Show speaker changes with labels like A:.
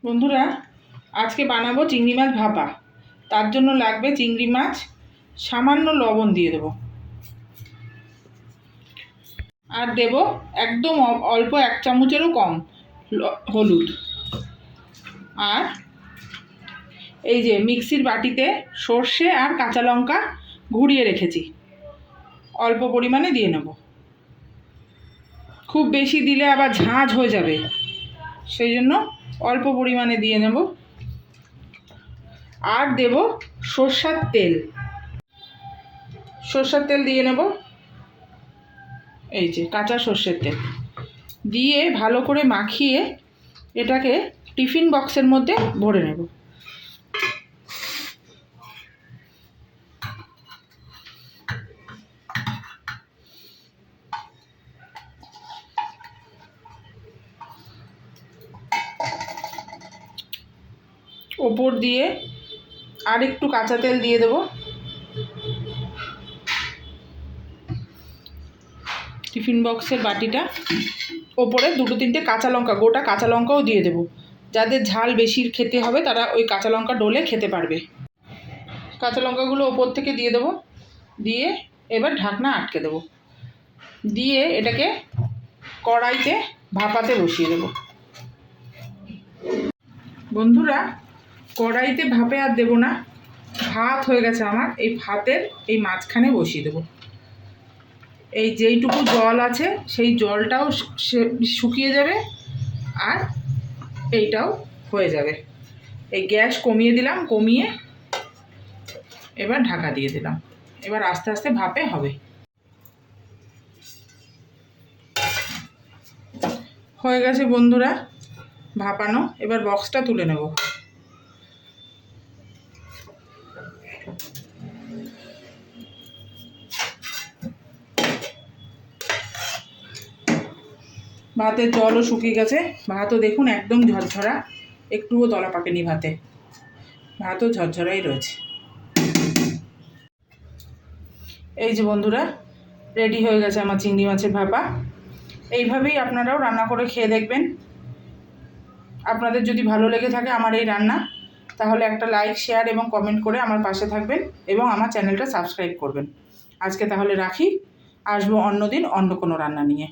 A: বন্ধুরা, আজকে বানাবো চিংড়ি মাছ ভাপা। তার জন্য লাগবে চিংড়ি মাছ, সামান্য লবণ দিয়ে দেবো, আর দেব একদম অল্প 1 চামচেরও কম হলুদ। আর এই যে মিক্সির বাটিতে সর্ষে আর কাঁচা লঙ্কা ঘুরিয়ে রেখেছি, অল্প পরিমাণে দিয়ে নেব। খুব বেশি দিলে আবার ঝাঁঝ হয়ে যাবে, সেই জন্য অল্প পরিমাণে দিয়ে নেব। আর দেব সরষের তেল, সরষের তেল দিয়ে নেব। এই যে কাঁচা সরষের তেল দিয়ে ভালো করে মাখিয়ে এটাকে টিফিন বক্সের মধ্যে ভরে নেব। ওপর দিয়ে আর একটু কাঁচা তেল দিয়ে দেব। টিফিন বক্সের বাটিটা ওপরে 2-3টে কাঁচা লঙ্কা, গোটা কাঁচা লঙ্কাও দিয়ে দেব। যাদের ঝাল বেশি খেতে হবে তারা ওই কাঁচা লঙ্কা ডলে খেতে পারবে। কাঁচা লঙ্কাগুলো ওপর থেকে দিয়ে দেব, দিয়ে এবার ঢাকনা আটকে দেব, দিয়ে এটাকে কড়াইতে ভাপাতে বসিয়ে দেব। বন্ধুরা, কড়াইতে ভাপে আর দেবো না, ভাত হয়ে গেছে আমার। এই ভাতের এই মাঝখানে বসিয়ে দেবো। এই যেইটুকু জল আছে সেই জলটাও শুকিয়ে যাবে, আর এইটাও হয়ে যাবে। এই গ্যাস কমিয়ে দিলাম, কমিয়ে এবার ঢাকা দিয়ে দিলাম। এবার আস্তে আস্তে ভাপে হবে। হয়ে গেছে বন্ধুরা ভাপানো। এবার বক্সটা তুলে নেব। ভাতের জলও শুকিয়ে গেছে, ভাতও দেখুন একদম ঝরঝরা, একটুও দলা পাকেনি ভাতে, ভাতও ঝরঝরাই রয়েছে। এই যে বন্ধুরা, রেডি হয়ে গেছে আমার চিংড়ি মাছের ভাপা। এইভাবেই আপনারাও রান্না করে খেয়ে দেখবেন। আপনাদের যদি ভালো লেগে থাকে আমার এই রান্না, তাহলে একটা লাইক, শেয়ার এবং কমেন্ট করে আমার পাশে থাকবেন এবং আমার চ্যানেলটা সাবস্ক্রাইব করবেন। আজকে তাহলে রাখি, আসবো অন্য দিন অন্য কোনো রান্না নিয়ে।